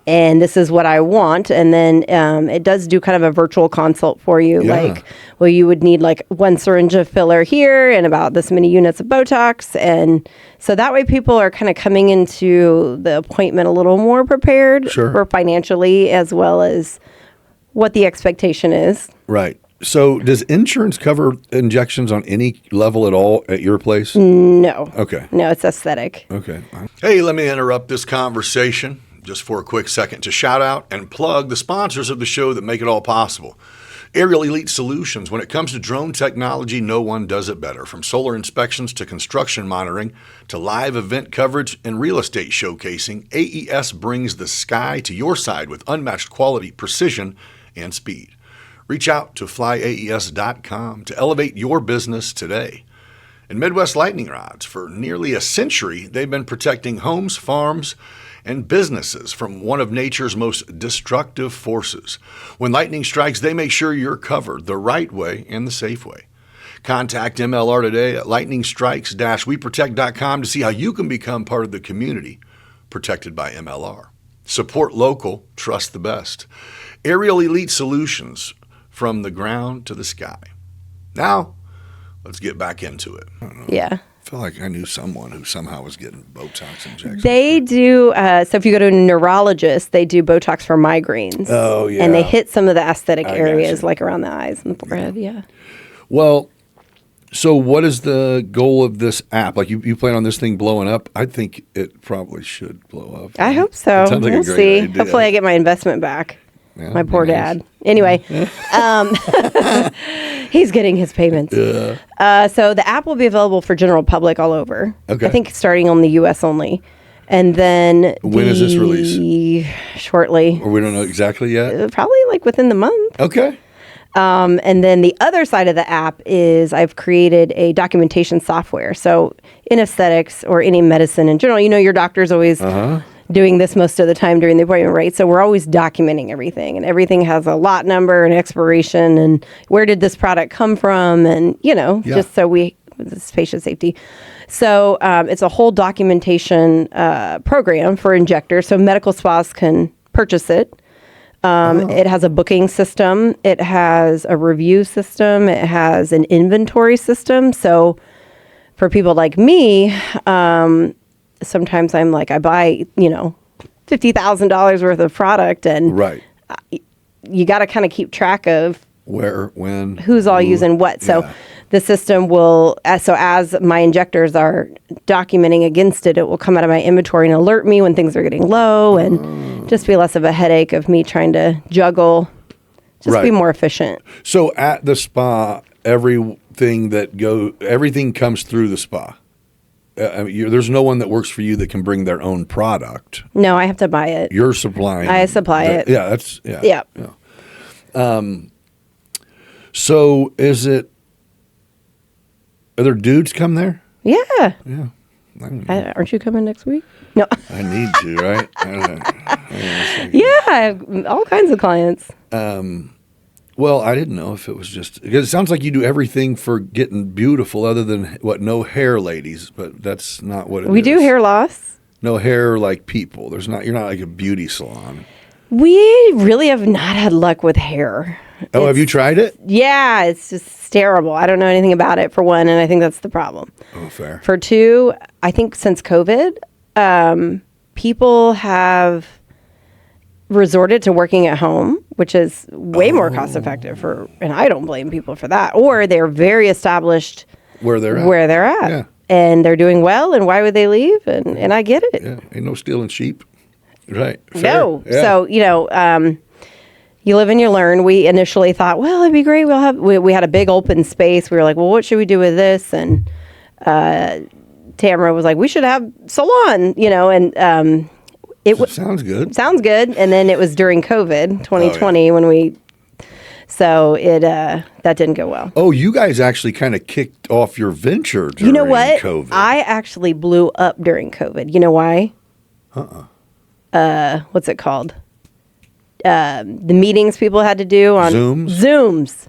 And this is what I want. And then it does do kind of a virtual consult for you. Yeah. Like, well, you would need like 1 syringe of filler here and about this many units of Botox. And so that way people are kind of coming into the appointment a little more prepared for financially as well as what the expectation is. Right. So does insurance cover injections on any level at all at your place? No. Okay. No, it's aesthetic. Okay. Hey, let me interrupt this conversation just for a quick second to shout out and plug the sponsors of the show that make it all possible. Aerial Elite Solutions. When it comes to drone technology, no one does it better. From solar inspections to construction monitoring to live event coverage and real estate showcasing, AES brings the sky to your side with unmatched quality, precision, and speed. Reach out to flyaes.com to elevate your business today. And Midwest Lightning Rods. For nearly a century, they've been protecting homes, farms, and businesses from one of nature's most destructive forces. When lightning strikes, they make sure you're covered the right way and the safe way. Contact MLR today at lightningstrikes-weprotect.com to see how you can become part of the community protected by MLR. Support local, trust the best. Aerial Elite Solutions, from the ground to the sky. Now, let's get back into it. Yeah. I feel like I knew someone who somehow was getting Botox injections. They do, so if you go to a neurologist, they do Botox for migraines. Oh, yeah. And they hit some of the aesthetic I areas, gotcha. like around the eyes and the forehead, yeah. Well, so what is the goal of this app? Like, you plan on this thing blowing up? I think it probably should blow up. I hope so. It sounds like a We'll great see. idea. Hopefully I get my investment back. Yeah, My poor nice. dad. Anyway, he's getting his payments. So the app will be available for general public all over. Okay. I think starting on the U.S. only. And then When is this release? Shortly. Or we don't know exactly yet? Probably like within the month. Okay. And then the other side of the app is I've created a documentation software. So in aesthetics or any medicine in general, your doctor's always doing this most of the time during the appointment, right? So we're always documenting everything, and everything has a lot number and expiration and where did this product come from, and, just so this patient safety. So it's a whole documentation program for injectors, so medical spas can purchase it. It has a booking system. It has a review system. It has an inventory system. So for people like me, sometimes I'm like, I buy, $50,000 worth of product, and Right. you got to kind of keep track of Where, when, who's all using what. So yeah. the system will, as my injectors are documenting against it, it will come out of my inventory and alert me when things are getting low, and just be less of a headache of me trying to juggle, just Right. be more efficient. So at the spa, everything comes through the spa. There's no one that works for you that can bring their own product. No, I have to buy it. You're supplying. I supply it. Yeah, that's yeah. Yeah. So are there dudes come there? Yeah. Yeah. I don't know. Aren't you coming next week? No. I need to, right? I don't know. Yeah, I have all kinds of clients. Well, I didn't know if it was just because it sounds like you do everything for getting beautiful, other than no hair, ladies. But that's not what it is. We do hair loss. No hair like people. You're not like a beauty salon. We really have not had luck with hair. Oh, have you tried it? Yeah, it's just terrible. I don't know anything about it, for one, and I think that's the problem. Oh, fair. For two, I think since COVID, people have resorted to working at home, which is way more cost effective and I don't blame people for that. Or they're very established Where they're at. Yeah. And they're doing well, and why would they leave? And I get it. Yeah, ain't no stealing sheep. Right. Fair. No. Yeah. So, you live and you learn. We initially thought, well, it'd be great. We had a big open space. We were like, well, what should we do with this? And Tamara was like, we should have Salon, and Sounds good. sounds good. And then it was during COVID, 2020, when that didn't go well. Oh, you guys actually kind of kicked off your venture during You know what? COVID. I actually blew up during COVID. You know why? What's it called? The meetings people had to do on Zooms.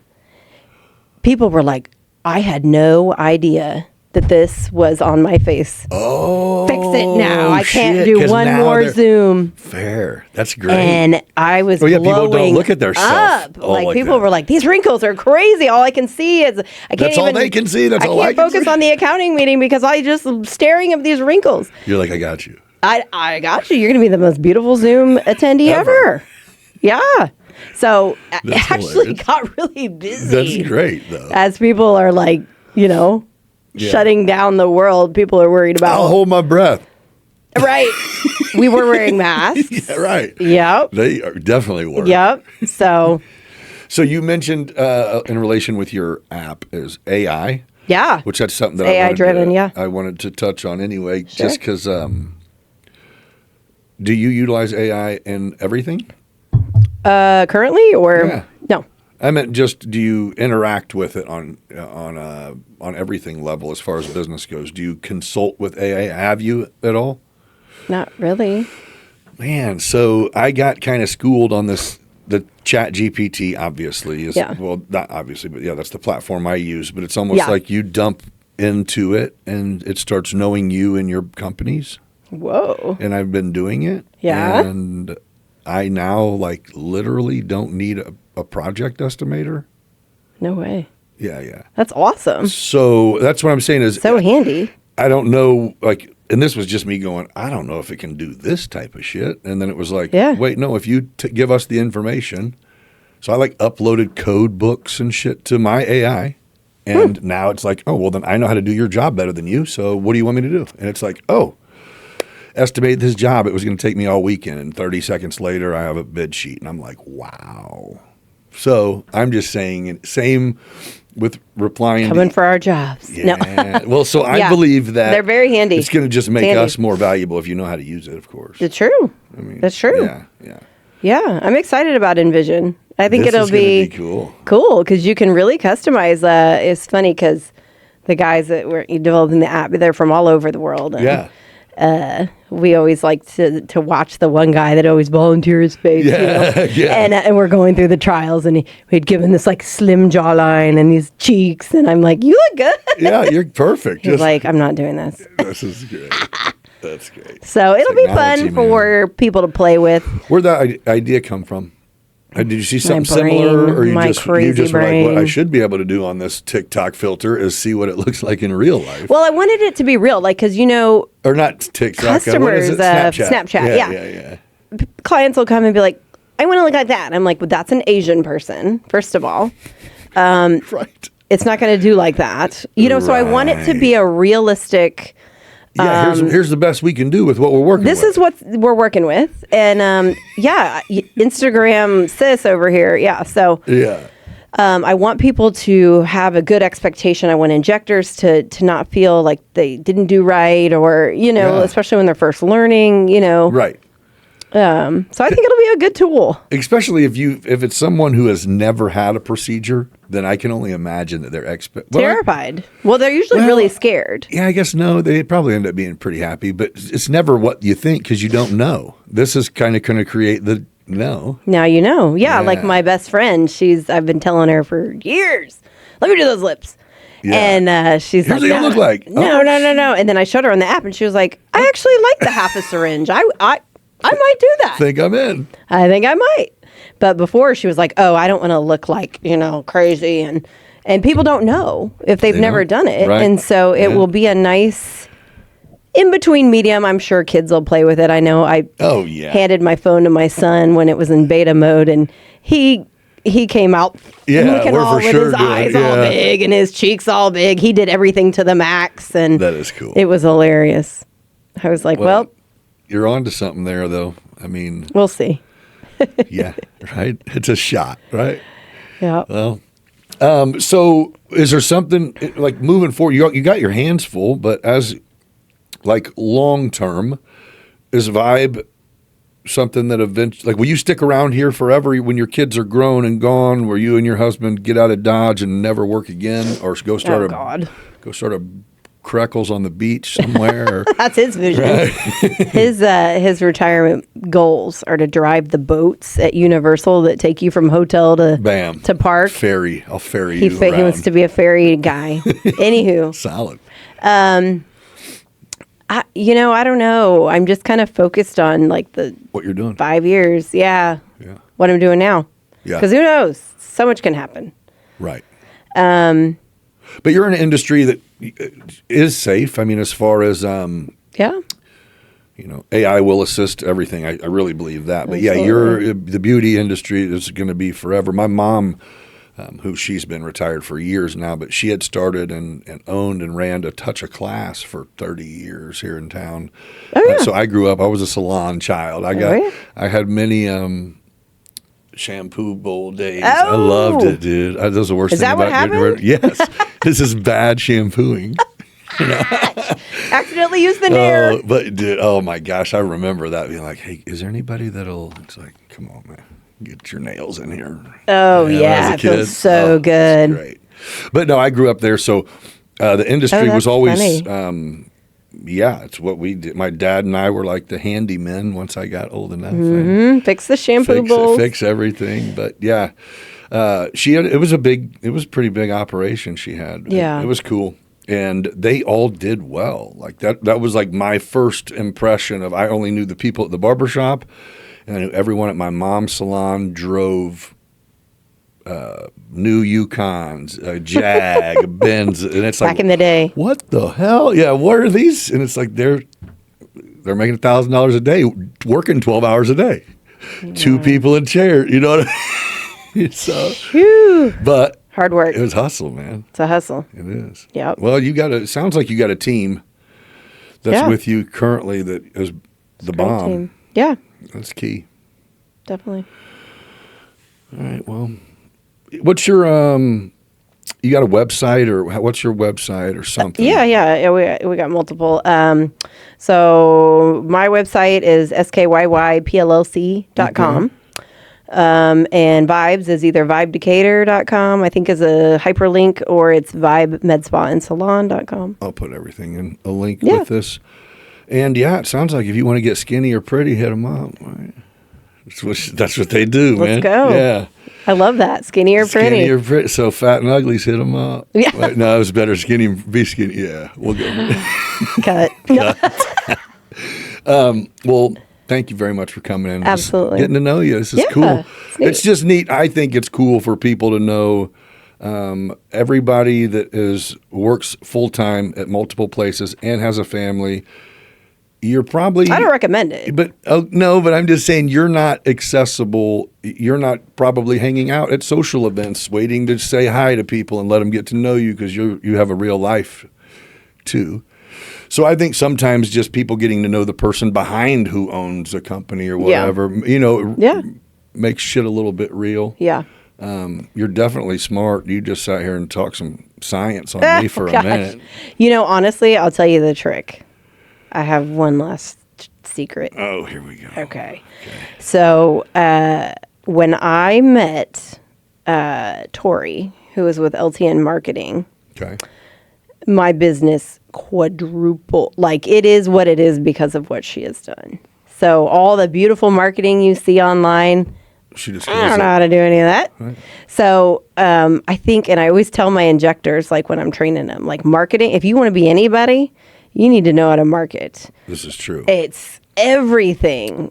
People were like, I had no idea that this was on my face. Oh, Fix it now. I can't shit, do 'cause one now more they're- Zoom. Fair. That's great. And I was Oh, yeah, people don't blowing look at their self. up. Oh, like people that. were like, these wrinkles are crazy. All I can see is That's all they can see. That's all I can't can focus see. on the accounting meeting because I just am staring at these wrinkles. You're like, I got you. I got you. You're going to be the most beautiful Zoom attendee ever. Yeah. So it actually hilarious. got really busy. That's great, though. As people are like, shutting down the world, people are worried about. I'll hold my breath. Right. We were wearing masks. Yeah, right. Yep. They are definitely work. Yep. So So you mentioned in relation with your app is AI. Yeah. Which that's something that AI driven, yeah. I wanted to touch on anyway, Sure. just because. Do you utilize AI in everything? Currently, or Yeah. no? I meant just do you interact with it on everything level as far as business goes? Do you consult with AI? Have you at all? Not really. Man, so I got kind of schooled on this. The Chat GPT obviously is well, not obviously, but yeah, that's the platform I use. But it's almost like you dump into it and it starts knowing you and your companies. Whoa. And I've been doing it. Yeah. And I now like literally don't need a project estimator. No way. Yeah. That's awesome. So that's what I'm saying is So handy. I don't know, like, and this was just me going, I don't know if it can do this type of shit. And then it was like, wait, no, if you give us the information. So I like uploaded code books and shit to my AI. And now it's like, oh, well, then I know how to do your job better than you. So what do you want me to do? And it's like, oh, estimate this job. It was going to take me all weekend. And 30 seconds later, I have a bid sheet. And I'm like, wow. So I'm just saying, same with replying. Coming for our jobs. Yeah. No. Well, so I believe that they're very handy. It's going to just make us more valuable if you know how to use it, of course. It's true. I mean, that's true. Yeah. Yeah. I'm excited about Envision. I think it'll be cool. Cool because you can really customize. It's funny because the guys that were developing the app, they're from all over the world. And, we always like to watch the one guy that always volunteers his face. And we're going through the trials, and he'd given this like slim jawline and these cheeks, and I'm like, you look good. Yeah, you're perfect. He's like, I'm not doing this. This is great. That's great. So it'll be fun for people to play with. Where'd that idea come from? Did you see something brain, similar, or you my just crazy were like, what I brain. should be able to do on this TikTok filter is see what it looks like in real life? Well, I wanted it to be real, like because or not TikTok, customers, what is it? Snapchat, yeah. Clients will come and be like, I want to look like that. I'm like, well, that's an Asian person, first of all. Right. It's not going to do like that, So I want it to be a realistic. Yeah, here's the best we can do with what we're working with. This is what we're working with. And Instagram sis over here. Yeah. So I want people to have a good expectation. I want injectors to not feel like they didn't do right or, especially when they're first learning, Right. So I think it'll be a good tool. Especially if it's someone who has never had a procedure, then I can only imagine that they're terrified. Well, they're usually really scared. Yeah, I guess no. They probably end up being pretty happy, but it's never what you think because you don't know. This is kind of going to create the no. Now you know. Yeah, like my best friend, I've been telling her for years, let me do those lips. Yeah. And she's Here's like, what you look like. No. And then I showed her on the app and she was like, I actually like the half a syringe. I might do that. I think I'm in. I think I might. But before she was like, oh, I don't want to look like, crazy. And people don't know if they've never done it. Right. And so it will be a nice in-between medium. I'm sure kids will play with it. I know I handed my phone to my son when it was in beta mode. And he came out looking all with his eyes all big and his cheeks all big. He did everything to the max. And that is cool. It was hilarious. I was like, well you're on to something there, though. I mean, we'll see. Yeah, right? It's a shot, right? Yeah. Well, so is there something like moving forward? You got your hands full, but as like long term, is Vybe something that eventually, like, will you stick around here forever when your kids are grown and gone? Where you and your husband get out of Dodge and never work again, or go start a Crackles on the beach somewhere? That's his vision. Right. His retirement goals are to drive the boats at Universal that take you from hotel to park. I'll ferry you around. He wants to be a ferry guy. Anywho. Solid. I don't know. I'm just kind of focused on like what you're doing. 5 years. Yeah. What I'm doing now. Yeah. Because who knows? So much can happen. Right. But you're in an industry that is safe. I mean, as far as AI will assist everything. I really believe that. But the beauty industry is going to be forever. My mom, who she's been retired for years now, but she had started and owned and ran a Touch a Class for 30 years here in town. So I grew up. I was a salon child. I had many. shampoo bowl days. I Oh. loved it, dude. That was the worst Is thing that what about getting rid. happened? Yes, this is bad shampooing. Accidentally used the nair. Oh, but dude, oh my gosh, I remember that being like, hey, is there anybody that'll? It's like, come on, man, get your nails in here. Oh, when I yeah, was it a feels kid. so Oh, good. it's great. But no, I grew up there, so the industry was that's always. funny. Yeah, it's what we did. My dad and I were like the handymen once I got old enough. Fix the shampoo Fix, bowls. fix everything. But yeah, she had. It was a pretty big operation she had. Yeah. It was cool, and they all did well. Like that. That was like my first impression of. I only knew the people at the barbershop, and I knew everyone at my mom's salon drove. New Yukons, Jag, Benz, and it's like Back in the day. what the hell? Yeah, what are these? And it's like they're making $1,000 a day, working 12 hours a day, 2 people in chairs. You know what I mean? So, Phew. but Hard work. it was hustle, man. It's a hustle. It is. Yep. Well, it sounds like you got a team that's Yeah. with you currently that is the Great bomb. team. Yeah, That's key. definitely. All right. Well, what's your you got a website or what's your website or something? Yeah. We got multiple. So my website is skyyyplc.com. And Vibes is either vibedecatur.com, I think is a hyperlink, or it's Vybe Med Spa and Salon.com. I'll put everything in a link Yeah. with this. And yeah, it sounds like if you want to get skinny or pretty, hit them up. Right? That's what they do, man. Let's go. Yeah. I love that. Skinny or pretty. Skinny or pretty. So fat and uglies, hit them up. Yeah. Right? No, it was better skinny, be skinny. Yeah, we'll go. Cut. Well, thank you very much for coming in. Just Absolutely. getting to know you. This is Yeah, cool. it's neat. It's just neat. I think it's cool for people to know everybody that works full time at multiple places and has a family. You're probably I don't recommend it. But no, but I'm just saying you're not accessible. You're not probably hanging out at social events, waiting to say hi to people and let them get to know you because you have a real life too. So I think sometimes just people getting to know the person behind who owns a company or whatever, Yeah. makes shit a little bit real. Yeah. You're definitely smart. You just sat here and talked some science on me for a Gosh. minute. Honestly, I'll tell you the trick. I have one last secret. Oh, here we go. Okay. So when I met Tori, who was with LTN Marketing, Okay. my business quadrupled. Like, it is what it is because of what she has done. So all the beautiful marketing you see online, She just I don't know how to do any of that. Right. So I think, and I always tell my injectors, like when I'm training them, like marketing, if you want to be anybody, you need to know how to market. This is true. It's everything.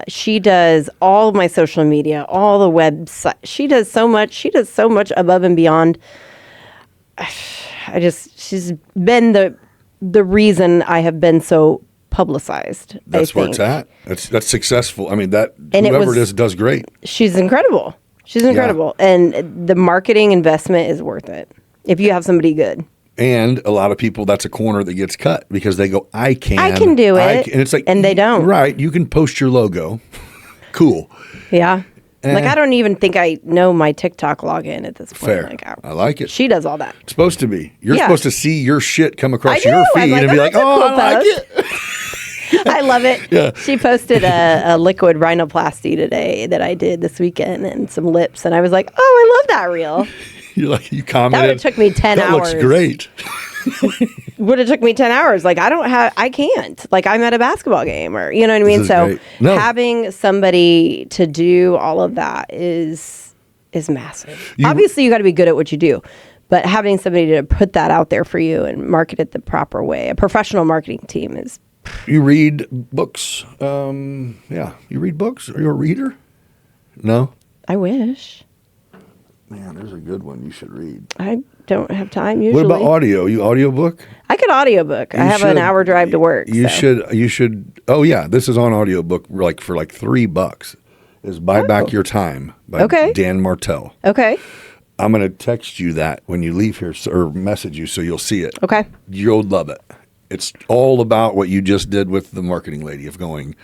She does all of my social media, all the website. She does so much. She does so much above and beyond. She's been the reason I have been so publicized. That's I where think. it's at. That's successful. I mean, And it whoever was- it is does great. She's incredible. She's incredible. And the marketing investment is worth it if you have somebody good. And a lot of people, that's a corner that gets cut because they go, I can do it. And it's like, And they don't. Right. You can post your logo. Cool. Yeah. Like, Eh. I don't even think I know my TikTok login at this point. Fair. Like, I like it. She does all that. It's supposed to be. You're Yeah. supposed to see your shit come across I your know. feed I'm like, and be oh, like, that's a oh, cool I like post. it. I love it. Yeah. She posted a liquid rhinoplasty today that I did this weekend and some lips. And I was like, oh, I love that reel. You're like, you That commented. would have took me 10 that hours. looks great. Would have took me 10 hours. Like, I can't. Like, I'm at a basketball game or, you know what I mean? is So great. No. having somebody to do all of that is massive. You- Obviously, you got to be good at what you do. But having somebody to put that out there for you and market it the proper way, a professional marketing team is. You read books. Yeah. You read books? Are you a reader? No? I wish. Man, there's a good one you should read. I don't have time usually. What about audio? You audiobook? I could audiobook. I You have should. an hour drive to work. You so. should. Oh yeah, this is on audiobook like for like $3. Is Buy Back Your Time by Okay. Dan Martell. Okay. I'm going to text you that when you leave here or message you so you'll see it. Okay. You'll love it. It's all about what you just did with the marketing lady of going,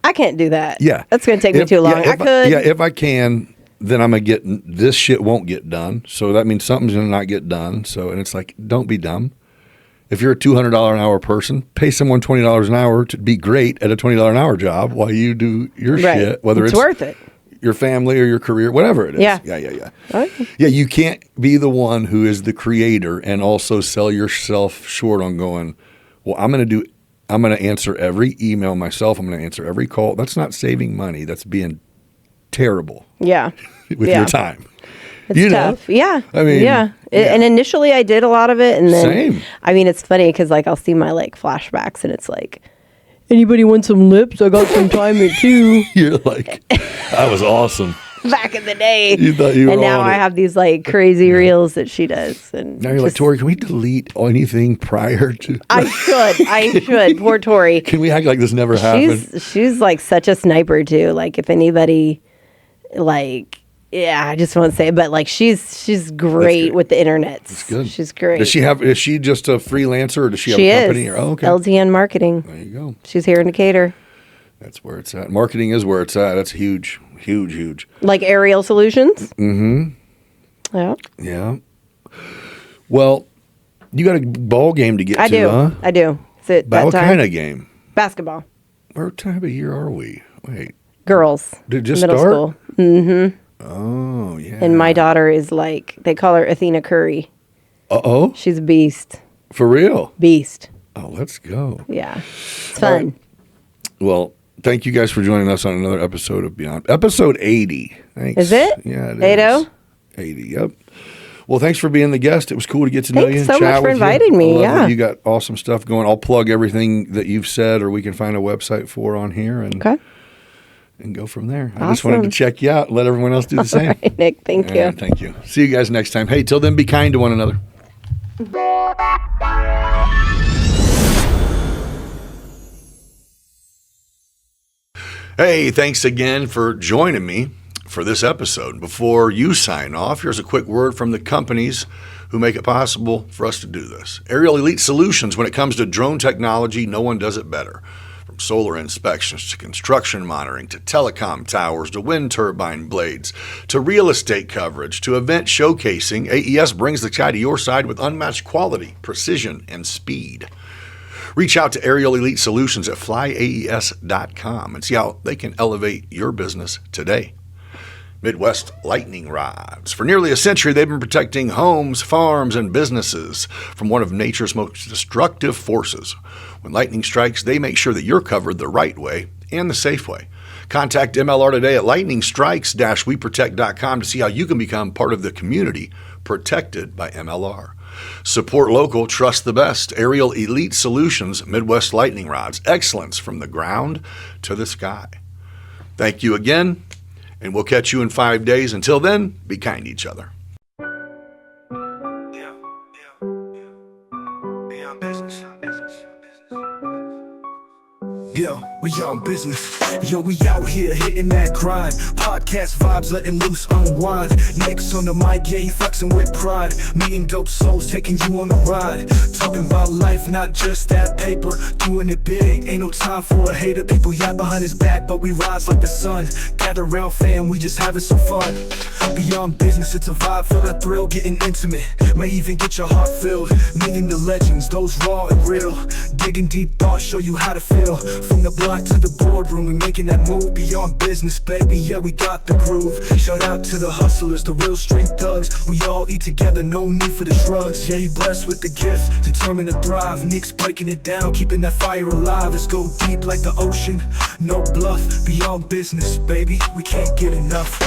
I can't do that. Yeah. That's going to take me too long. I could. If I can, then I'm going to this shit won't get done. So that means something's going to not get done. So, and it's like, don't be dumb. If you're a $200 an hour person, pay someone $20 an hour to be great at a $20 an hour job while you do your shit, whether it's worth it. Your family or your career, whatever it is. Yeah. Okay. Yeah, you can't be the one who is the creator and also sell yourself short on going, well, I'm going to answer every email myself. I'm going to answer every call. That's not saving money. That's being terrible. Yeah. With your time. It's tough. Yeah. I mean, And initially I did a lot of it. And then, same. I mean, it's funny because like I'll see my like flashbacks and it's like, anybody want some lips? I got some time at 2. You're like, that was awesome. Back in the day. You thought you were and now I have these like crazy reels that she does. And now you're like, Tori, can we delete anything prior to? I should. Poor Tori. Can we act like this never happened? She's like such a sniper too. Like if anybody, like, yeah, I just won't say it, but like she's great with the internet. That's good. She's great. Is she just a freelancer or does she have a company? Okay. LTN marketing. There you go. She's here in Decatur. That's where it's at. Marketing is where it's at. That's huge. Huge. Like Aerial Solutions? Mm-hmm. Yeah. Yeah. Well, you got a ball game to get to, huh? I do. Is it that what time? kind of game? Basketball. What time of year are we? Wait. Girls. Did it just middle start? school. Mm-hmm. Oh, yeah. And my daughter is like, they call her Athena Curry. Uh-oh. She's a beast. For real? Beast. Oh, let's go. Yeah. It's fun. Right. Well, thank you guys for joining us on another episode of Beyond. Episode 80. Thanks. Is it? Yeah, it 80? is. 80, yep. Well, thanks for being the guest. It was cool to get to know you and Thanks so chat much for with inviting you. me. I love Yeah. that you got awesome stuff going. I'll plug everything that you've said or we can find a website for on here and go from there. I just wanted to check you out and let everyone else do the same. All right, Nick. Thank you. Thank you. See you guys next time. Hey, till then, be kind to one another. Hey, thanks again for joining me for this episode. Before you sign off, here's a quick word from the companies who make it possible for us to do this. Aerial Elite Solutions, when it comes to drone technology, no one does it better. From solar inspections to construction monitoring to telecom towers to wind turbine blades to real estate coverage to event showcasing, AES brings the sky to your side with unmatched quality, precision, and speed. Reach out to Aerial Elite Solutions at flyaes.com and see how they can elevate your business today. Midwest Lightning Rods. For nearly a century, they've been protecting homes, farms, and businesses from one of nature's most destructive forces. When lightning strikes, they make sure that you're covered the right way and the safe way. Contact MLR today at lightningstrikes-weprotect.com to see how you can become part of the community protected by MLR. Support local, trust the best. Aerial Elite Solutions, Midwest Lightning Rods. Excellence from the ground to the sky. Thank you again, and we'll catch you in 5 days. Until then, be kind to each other. Yo, we on business. Yo, we out here hitting that grind. Podcast vibes, letting loose, unwind. Next on the mic, yeah, he flexing with pride. Meeting dope souls, taking you on the ride. Talking about life, not just that paper. Doing it big, ain't no time for a hater. People yap behind his back, but we rise like the sun. Gather round, fam, we just having some fun. Beyond business, it's a vibe, feel that thrill, getting intimate. May even get your heart filled. Meeting the legends, those raw and real. Digging deep thoughts, show you how to feel. From the block to the boardroom, we making that move. Beyond business, baby, yeah, we got the groove. Shout out to the hustlers, the real street thugs. We all eat together, no need for the drugs. Yeah, you blessed with the gift, determined to thrive. Nick's breaking it down, keeping that fire alive. Let's go deep like the ocean, no bluff. Beyond business, baby, we can't get enough.